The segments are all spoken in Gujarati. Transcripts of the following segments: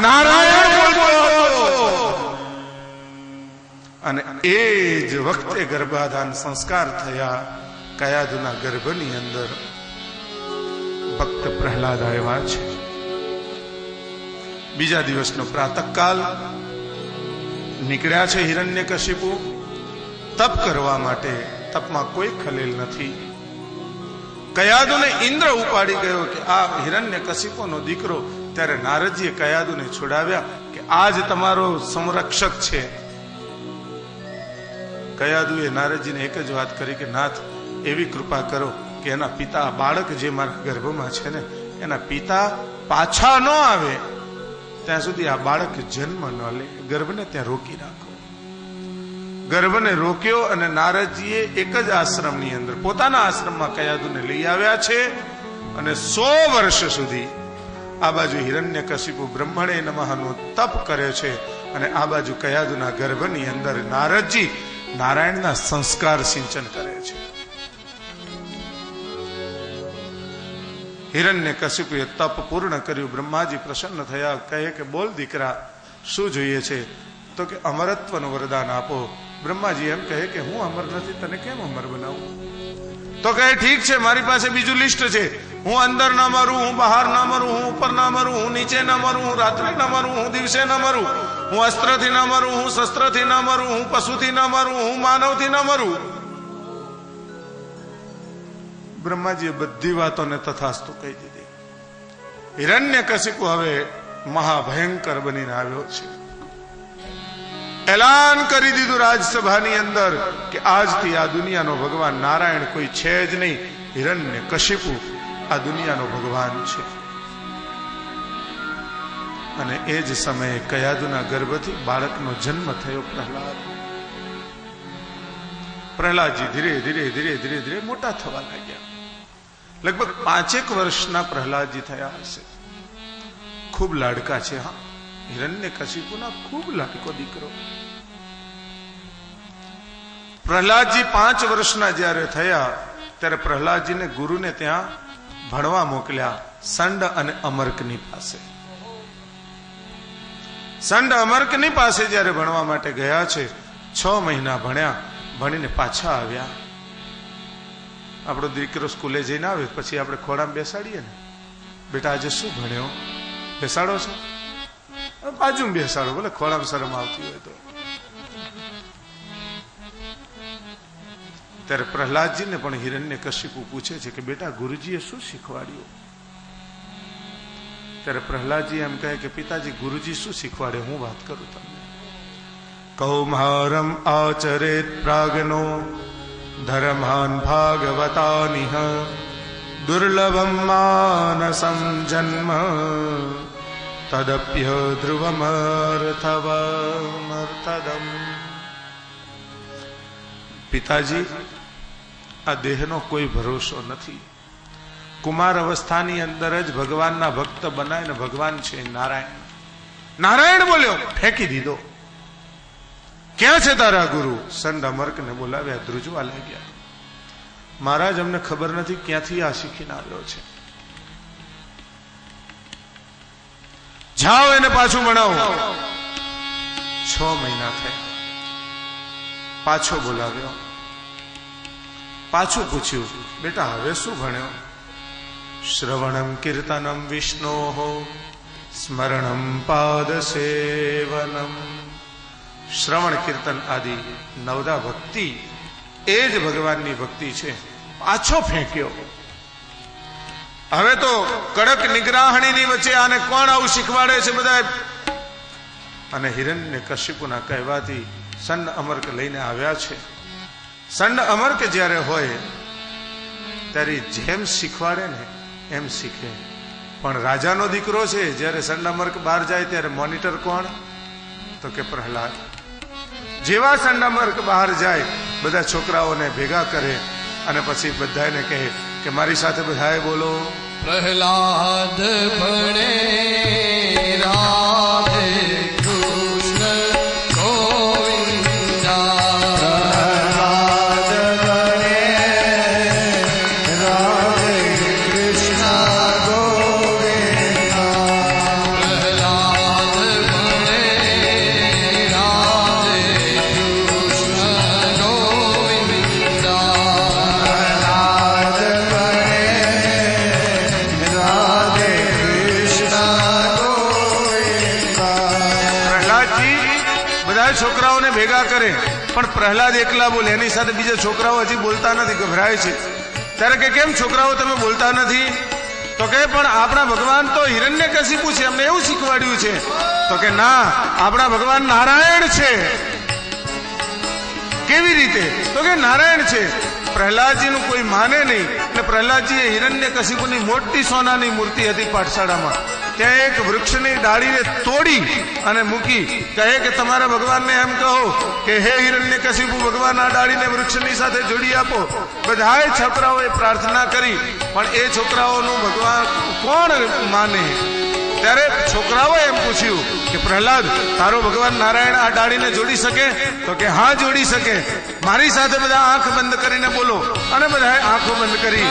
નારાયણ બોલતો હતો. અને એ જ વખતે ગર્ભાધાન સંસ્કાર થયા. કયાદુના ગર્ભની અંદર ભક્ત પ્રહલાદ આવ્યા છે. બીજા દિવસનો પ્રાતઃકાલ નીકળ્યા છે હિરણ્યકશિપુ તપ કરવા માટે. તપમાં કોઈ ખલેલ નથી. કયાદુને ઇન્દ્ર ઉપાડી ગયો કે આ હિરણ્યકશિપુનો દીકરો. ત્યારે નારદજીએ કયાદુને છોડાવ્યા કે આજ તમારો સંરક્ષક છે. કયાદુએ નારદજીને એક જ વાત કરી કે નાથ, એવી કૃપા કરો કે એના પિતા, બાળક જે મારા ગર્ભમાં છે ને, એના પિતા પાછા ન આવે ત્યાં સુધી આ બાળક જન્મ ન લે. ગર્ભને ત્યાં રોકી રાખો. ગર્ભને રોક્યો અને નારદજીએ એક જ આશ્રમની અંદર પોતાના આશ્રમમાં કયાદુને લઈ આવ્યા છે. અને 100 વર્ષ સુધી આ બાજુ હિરણ્યકશિપુ બ્રહ્મણે નમઃનું તપ કરે છે અને આ બાજુ કયાદુના ગર્ભની અંદર નારદજી નારાયણના સંસ્કાર સિંચન કરે છે. હિરણ્યકશિપુએ તપ પૂર્ણ કર્યું. બ્રહ્માજી પ્રસન્ન થયા. કહે કે બોલ દીકરા, શું જોઈએ છે? તો કે અમરત્વનું વરદાન આપો. બ્રહ્માજી એમ કહે કે હું અમર નથી, તને કેમ અમર બનાવું? તો કહે ઠીક છે, મારી પાસે બીજું લિસ્ટ છે. હું અંદર ના મરું, હું બહાર ના મરું, હું ઉપર ના મરું, હું નીચે ના મરું, હું રાત્રે ના મરું, હું દિવસે ના મરું, હું અસ્ત્રથી ના મરું, હું શસ્ત્રથી ના મરું, હું પશુથી ના મરું, હું માનવથી ના મરું. બ્રહ્માજીએ બધી વાતોને તથાસ્તુ કહી દીધી. હિરણ્યકશિપુ હવે મહાભયંકર બનીને આવ્યો છે. એલાન કરી દીધું રાજસભાની અંદર કે આજથી આ દુનિયાનો ભગવાન નારાયણ કોઈ છે જ નહીં. હિરણ્યકશિપુ આ દુનિયાનો ભગવાન છે. અને એ જ સમયે કયાદુના ગર્ભથી બાળકનો જન્મ થયો. પ્રહલાદજી ધીરે ધીરે ધીરે ધીરે ધીરે મોટા થવા લાગ્યા. લગભગ 5 વર્ષના પ્રહલાદજી થયા હશે. ખૂબ લાડકા છે. હા, હિરણ્યકશિપુના ખૂબ લાડકો દીકરો. પ્રહલાદજી 5 વર્ષના જ્યારે થયા ત્યારે પ્રહલાદજીને ગુરુને ત્યાં ભણવા મોકલ્યા, સંડ અને અમર્કની પાસે. સંડ અમર્કની પાસે જ્યારે ભણવા માટે ગયા છે, 6 મહિના ભણ્યા. ભણીને પાછા આવ્યા. આપણો દીકરો સ્કૂલે જઈને આવે પછી આપણે ખોડામાં બેસાડીએ ને, બેટા આજે શું ભણ્યો? બેસાડો છો? બાજુમાં બેસાડો, ભલે ખોડામાં શરમ આવતી હોય તો. ત્યારે પ્રહલાદજીને પણ હિરણ્યકશિપુ પૂછે છે કે બેટા ગુરુજીએ શું શીખવાડ્યું? ત્યારે પ્રહલાદજી એમ કહે કે પિતાજી ગુરુજી શું શીખવાડે હું વાત કરું તમને. કૌમારમ આચરેત પ્રાગનો ધર્માન ભાગવતાનિહ દુર્લભમ માનસમ જન્મ તદપ્ય ધ્રુવમર્થવમર્થદમ. પિતાજી, આ દેહનો કોઈ ભરોસો નથી. કુમાર અવસ્થાની અંદર જ ભગવાનના ભક્ત બનાય ને ભગવાન છે નારાયણ. નારાયણ બોલ્યો, ફેંકી દીધો. ક્યાં છે તારા ગુરુ? સંડ અમર્કને બોલાવ્યા. ધ્રુજવા લાગ્યા. મહારાજ, અમને ખબર નથી ક્યાંથી આ શીખીને આવ્યો છે. જાઓ એને પાછું ભણાવો. 6 મહિના થયા. પાછો બોલાવ્યો. પાછું પૂછ્યું, બેટા હવે શું ભણ્યો? શ્રવણમ કીર્તનમ વિષ્ણોઃ સ્મરણમ પાદ સેવનમ. શ્રવણ કીર્તન આદિ 9 ભક્તિ એ જ ભગવાનની ભક્તિ છે. પાછો ફેંક્યો. હવે તો કડક નિગ્રાહણીની વચ્ચે આને કોણ આવું શીખવાડે છે બધા? અને હિરણ્યકશિપુના કહેવાથી સંડ અમર્ક લઈને આવ્યા છે. સંડ અમર્ક જ્યારે હોય ત્યારે જેમ શીખવાડે ને એમ શીખે. પણ રાજાનો દીકરો છે. જ્યારે સંડ અમર્ક બહાર જાય ત્યારે મોનિટર કોણ? તો કે પ્રહલાદ. જેવા સંડ અમર્ક બહાર જાય બધા છોકરાઓને ભેગા કરે અને પછી બધાને કહે કે મારી સાથે બધાએ બોલો, પ્રહલાદ ભણે રાધે કૃષ્ણ ગોવિંદા. પ્રહલાદ ભણે રાધે કૃષ્ણ ગોવિંદા. પ્રહલાદ છોકરાઓને ભેગા કરે, પણ પ્રહલાદ એકલા બોલે, એની સાથે બીજા છોકરાઓ હજી બોલતા નથી, ગભરાય છે. ત્યારે કે કેમ છોકરાઓ તમે બોલતા નથી? તો કે પણ આપણા ભગવાન તો હિરણ્યકશિપુ છે, અમને એવું શીખવાડ્યું છે. તો કે ના, આપણા ભગવાન નારાયણ છે. કેવી રીતે? તો કે નારાયણ છે. પ્રહલાદજીનું કોઈ માને નહીં. અને પ્રહલાદજીએ હિરણ્યકશિપુની મોટી સોનાની મૂર્તિ હતી પાઠશાળામાં, ત્યાં એક વૃક્ષની ડાળીને તોડી અને મૂકી, કહે કે તમારા ભગવાનને એમ કહો કે હે હિરણ્યકશિપુ, ભગવાન આ ડાળીને વૃક્ષની સાથે જોડી આપો. બધાએ છોકરાઓએ પ્રાર્થના કરી, પણ એ છોકરાઓનું ભગવાન કોણ માને? ત્યારે છોકરાઓએ એમ પૂછ્યું કે પ્રહલાદ, તારો ભગવાન નારાયણ આ ડાળીને જોડી શકે? તો કે હા, જોડી શકે. મારી સાથે બધા આંખ બંધ કરીને બોલો. અને બધાએ આંખો બંધ કરી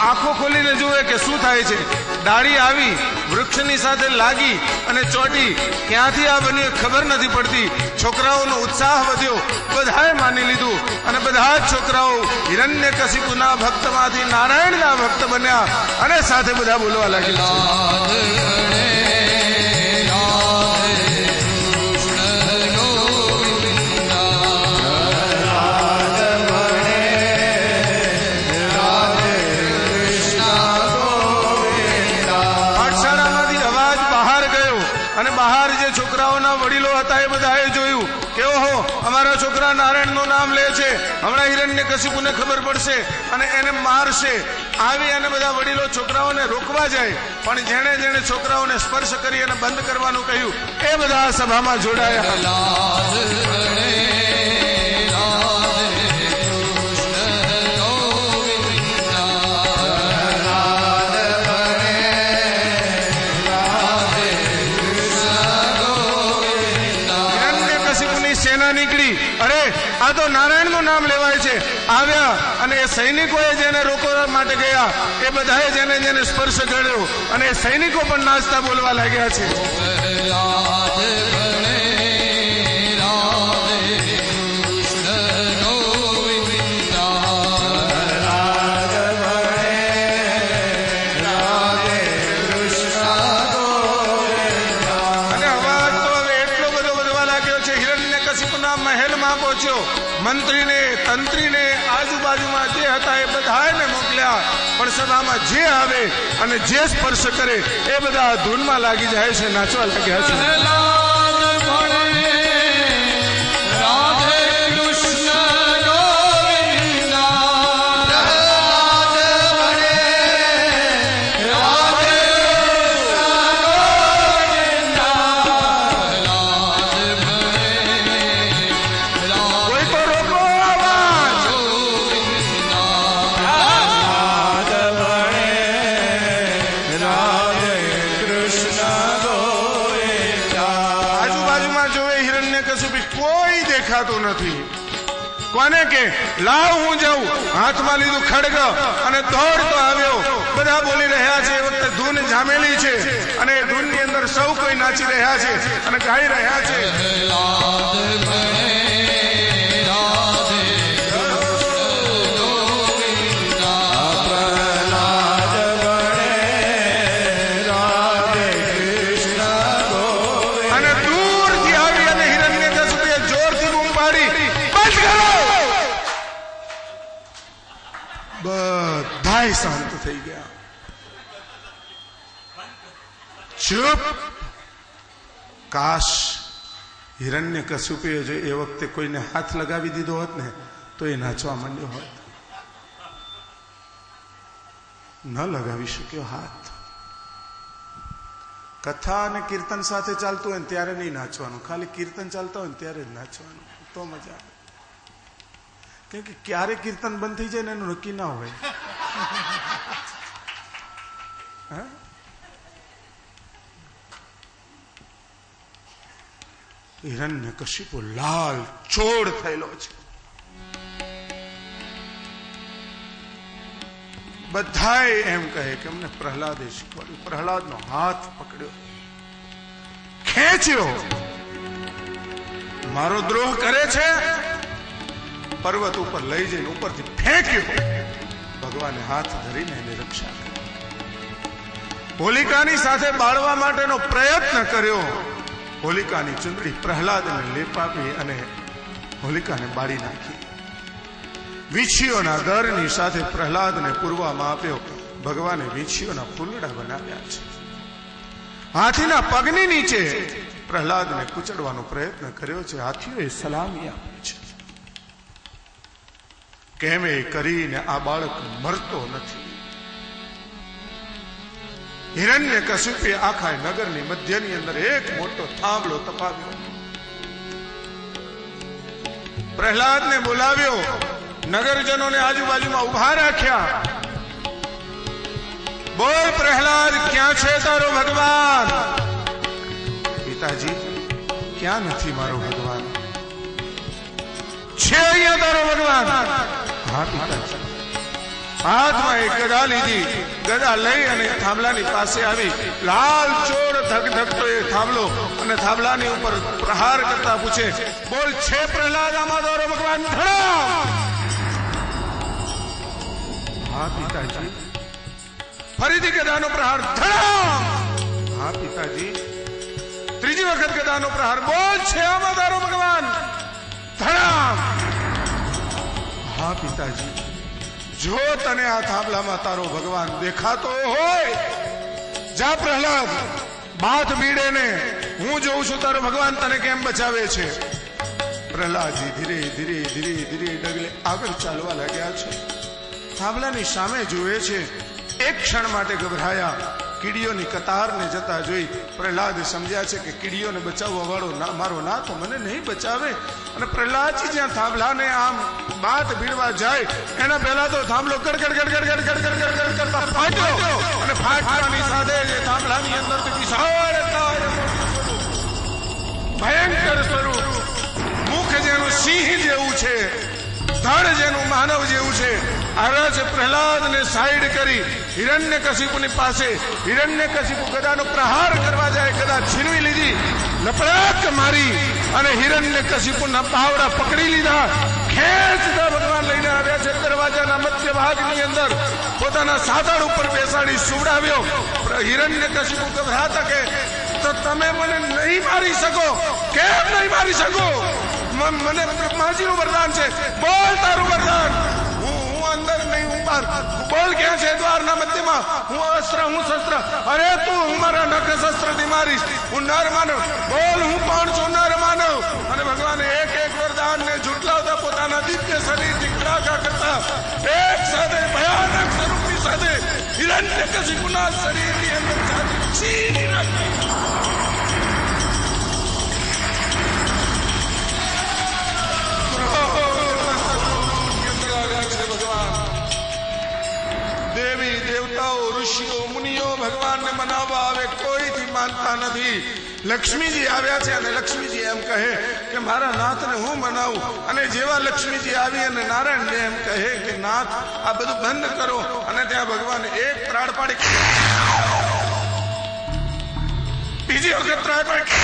આંખો ખોલીને જુએ કે શું થાય છે. ડાળી આવી વૃક્ષની સાથે લાગી અને ચોટી. ક્યાંથી આ બન્યું ખબર નથી પડતી. છોકરાઓનો ઉત્સાહ વધ્યો, બધાએ માની લીધું અને બધા જ છોકરાઓ હિરણ્યકશિપુના ભક્તમાંથી નારાયણના ભક્ત બન્યા અને સાથે બધા બોલવા લાગ્યા. અને બહાર જે છોકરાઓના વડીલો હતા એ બધાએ જોયું કે ઓહો, અમારા છોકરા નારાયણનું નામ લે છે, હમણાં હિરણ્યકશિપુને ખબર પડશે અને એને મારશે. આવી અને બધા વડીલો છોકરાઓને રોકવા જાય, પણ જેણે જેણે છોકરાઓને સ્પર્શ કરી અને બંધ કરવાનું કહ્યું એ બધા આ સભામાં જોડાયા. નીકળી, અરે આ તો નારાયણ નું નામ લેવાય છે. આવ્યા અને એ સૈનિકોએ જેને રોકવા માટે ગયા એ બધાએ જેને જેને સ્પર્શ કર્યો અને એ સૈનિકો પણ નાચતા બોલવા લાગ્યા છે. મહેલમાં પહોંચ્યો. મંત્રીને, તંત્રીને, આજુબાજુમાં જે હતા એ બધાને મોકલ્યા, પણ સભામાં જે આવે અને જે સ્પર્શ કરે એ બધા ધૂનમાં લાગી જાય છે, નાચવા લાગ્યા છે. કોઈ દેખાતું નથી. કોને કે લાવ હું જાઉં? હાથમાં લીધું ખડગ અને દોડતો આવ્યો. બધા બોલી રહ્યા છે, એ વખતે ધૂન જામેલી છે અને એ ધૂનની અંદર સૌ કોઈ નાચી રહ્યા છે અને ગાઈ રહ્યા છે. બધાય શાંત થઈ ગયા. ચૂપ. કાશ હિરણ્યકશિપુએ જો એ વખતે કોઈને હાથ લગાવી દીધો હોત ને તો એ નાચવા માંડ્યો હોત. ન લગાવી શક્યો હાથ. કથા અને કીર્તન સાથે ચાલતું હોય ને ત્યારે નહીં નાચવાનું, ખાલી કીર્તન ચાલતા હોય ને ત્યારે જ નાચવાનું, તો મજા આવે. કેમ કે ક્યારે કીર્તન બંધ થઈ જાય ને એનું નક્કી ના હોય. હિરણ્યકશિપુ લાલ ચોળ થયેલો છે. બધાએ એમ કહે કે અમને પ્રહલાદે શીખવાડ્યું. પ્રહલાદનો હાથ પકડ્યો, ખેંચ્યો. મારો દ્રોહ કરે છે, પર્વત ઉપર લઈ જઈને ઉપરથી ફેંક્યો. ભગવાને હાથ ધરીને એની રક્ષા કરી. હોલિકાની સાથે બાળવા માટેનો પ્રયત્ન કર્યો. હોલિકાની ચુંદડી પ્રહલાદને લેપાવી અને હોલિકાને બાળી નાખી. વીંછીઓના દરની સાથે પ્રહલાદને પૂરવામાં આપ્યો. ભગવાને વીંછીઓના ફૂલડા બનાવ્યા છે. હાથીના પગની નીચે પ્રહલાદને કૂચડવાનો પ્રયત્ન કર્યો છે. હાથીઓએ સલામી આપી છે. કેમ એ કરીને આ બાળક મરતો નથી. હિરણ્યકશિપુએ આખા નગરની મધ્યની અંદર એક મોટો થાંભલો તપાવ્યો. પ્રહલાદને બોલાવ્યો. નગરજનોને આજુબાજુમાં ઉભા રાખ્યા. બોલ પ્રહલાદ, ક્યાં છે તારો ભગવાન? પિતાજી, ક્યાં નથી મારો ભગવાન? છે અહીંયા તારો ભગવાન? હા પિતાજી. હાથમાં એક ગદા લીધી. ગદા લઈ અને થાંભલાની પાસે આવી. લાલ ચોળ ધગધગતો એ થાંભલો અને થાંભલાની ઉપર પ્રહાર કરતા પૂછે, બોલ છે પ્રહલાદ આમાં તારો ભગવાન ખરો? હા પિતાજી. ફરીથી ગદાનો પ્રહાર. ધડામ. હા પિતાજી. ત્રીજી વખત ગદાનો પ્રહાર. બોલ છે આમાં તારો ભગવાન? ધડામ. હા પિતાજી. જો તને આ થાંભલામાં તારો ભગવાન દેખાતો હોય, જા પ્રહલાદ, બાથ બીડે ને. હું જોઉં છું તારો ભગવાન તને કેમ બચાવે છે. પ્રહલાદજી ધીરે ધીરે ધીરે ધીરે ડગલે આગળ ચાલવા લાગ્યા છે. થાંભલાની સામે જુએ છે. એક ક્ષણ માટે ગભરાયા. કીડીઓની કતારને જતા જોઈ પ્રહલાદ સમજ્યા છે કે કીડીઓને બચાવવા વાળો મારો ના તો મને નહીં બચાવે. અને પ્રહલાદજી જ્યાં થાંભલાને આમ બાથ ભીડવા જાય એના પહેલા તો થાંભલો ગડગડ ગડગડ ગડગડ ગડગડ કરતા ફાટ્યો. અને ફાટવાની સાથે જે થાંભલાની અંદર વિશાળ ભયંકર સ્વરૂપ, મુખ જેનું સિંહ જેવું છે, ધડ જેનું માનવ જેવું છે. આરાજ પ્રહલાદને સાઈડ કરી હિરણ્યકશિપુની પાસે. હિરણ્યકશિપુ ગદાનો પ્રહાર કરવા જાય. ગદા છીનવી લીધી, લપડાક મારી અને હિરણ્યકશિપુના પાવડા પકડી લીધા. ખેંચતા ભગવાન લઈને આવ્યા છે. દરવાજાના મધ્ય ભાગની અંદર પોતાના સાતડ ઉપર બેસાડી સુવડાવ્યો. હિરણ્યકશિપુ ગભરાતા કે તો તમે મને નહીં મારી શકો. કેમ નહીં મારી શકો? મને બ્રહ્માજીનું વરદાન છે. બોલ તારું વરદાન. હું અંદર નહીં, હું બહાર. બોલ ક્યાં છે? દ્વારના મધ્યમાં. હું અસ્ત્ર, હું શસ્ત્ર. અરે તું હું મારા નખ શસ્ત્રથી મારીશ. હું નર માનવ. બોલ હું કોણ છું? નર માનવ. અને ભગવાને એક એક વરદાનને ઝૂંટલાવતા પોતાના દિવ્ય શરીરથી કડાકા કરતા એક સાથે ભયાનક સ્વરૂપની સાથે હિરણ્યકશિપુના શરીરની અંદર છીની નાખી. દેવી દેવતાઓ, ઋષિઓ, મુનિઓ ભગવાનને મનાવવા આવે, કોઈથી માનતા નથી. લક્ષ્મીજી આવ્યા છે અને લક્ષ્મીજી એમ કહે કે મારા નાથને હું મનાવું. અને જેવા લક્ષ્મીજી આવી અને નારાયણને એમ કહે કે નાથ આ બધું બંધ કરો. અને ત્યાં ભગવાન એક ત્રાડ પાડી, બીજી વખત ત્રાડ પાડી.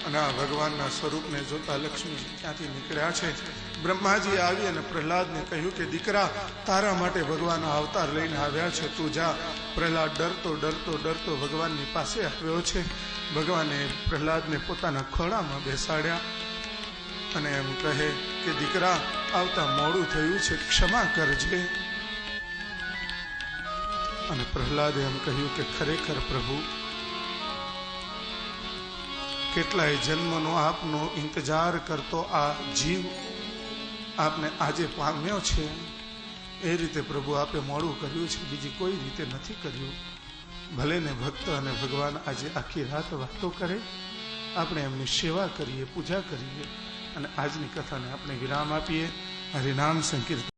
અને આ ભગવાનના સ્વરૂપને જોતા લક્ષ્મીજી ક્યાંથી નીકળ્યા છે. બ્રહ્માજી આવી અને પ્રહલાદને કહ્યું કે દીકરા, તારા માટે ભગવાન અવતાર લઈને આવ્યા છે, તું જા. પ્રહલાદ ડરતો ડરતો ડરતો ભગવાનની પાસે આવ્યો છે. ભગવાને પ્રહલાદને પોતાના ખોળામાં બેસાડ્યા અને એમ કહે કે દીકરા, આવતા મોડું થયું છે, ક્ષમા કરજે. અને પ્રહલાદે એમ કહ્યું કે ખરેખર પ્રભુ, કેટલાય જન્મનો આપનો ઇંતજાર કરતો આ જીવ આપને આજે પામ્યો છે. એ રીતે પ્રભુ આપે મોડું કર્યું છે, બીજી કોઈ રીતે નથી કર્યું. ભલે ને ભક્ત અને ભગવાન આજે આખી રાત વાતો કરે, આપણે એમની સેવા કરીએ, પૂજા કરીએ અને આજની કથાને આપણે વિરામ આપીએ. હરિનામ સંકીર્તન.